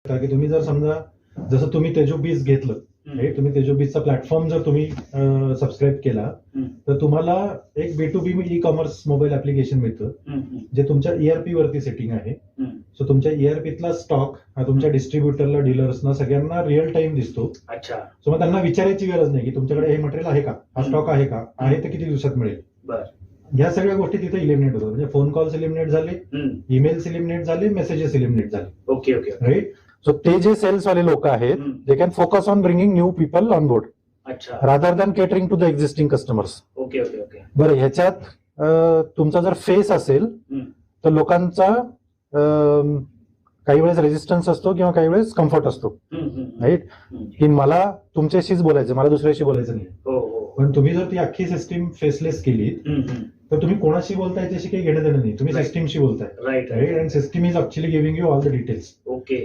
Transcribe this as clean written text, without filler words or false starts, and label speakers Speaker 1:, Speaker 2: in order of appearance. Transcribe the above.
Speaker 1: कारण की तुम्ही जर समजा जसं तुम्ही तेजोबीज घेतलं, तुम्ही तेजोबीजचा प्लॅटफॉर्म जर तुम्ही सबस्क्राईब केला तर तुम्हाला एक B2B e commerce mobile application मिळतं जे तुमच्या ERP वरती सेटिंग आहे. सो तुमच्या ERPतला स्टॉक हा तुमच्या डिस्ट्रीब्युटरला, डीलर्सना सगळ्यांना रिअल टाइम दिसतो.
Speaker 2: अच्छा.
Speaker 1: सो मग त्यांना विचारायची गरज नाही की तुमच्याकडे हे मटेरियल आहे का, हा स्टॉक आहे का, आहे तर किती दिवसात मिळेल. ह्या सगळ्या गोष्टी तिथे इलिमिनेट होतात. म्हणजे फोन कॉल्स इलिमिनेट झाले, ईमेल्स इलिमिनेट झाले, मेसेजेस इलिमिनेट झाले.
Speaker 2: Okay okay.
Speaker 1: राईट. सो ते जे सेल्स वाले लोक आहेत they can focus on bringing new people on board rather than catering to the existing customers.
Speaker 2: Okay okay okay.
Speaker 1: बरं, ह्याच्यात तुमचा जर फेस असेल तर लोकांचा काही वेळेस रेजिस्टन्स असतो किंवा काही वेळेस कम्फर्ट असतो. राईट. की मला तुमच्याशीच बोलायचं, मला दुसऱ्याशी बोलायचं नाही. पण तुम्ही जर ती अख्खी सिस्टीम फेसलेस केली तर तुम्ही कोणाशी बोलताय याच्याशी काही घेणं देणं नाही, तुम्ही सिस्टीमशी बोलताय.
Speaker 2: Right.
Speaker 1: And system is actually giving you all the details.
Speaker 2: Okay.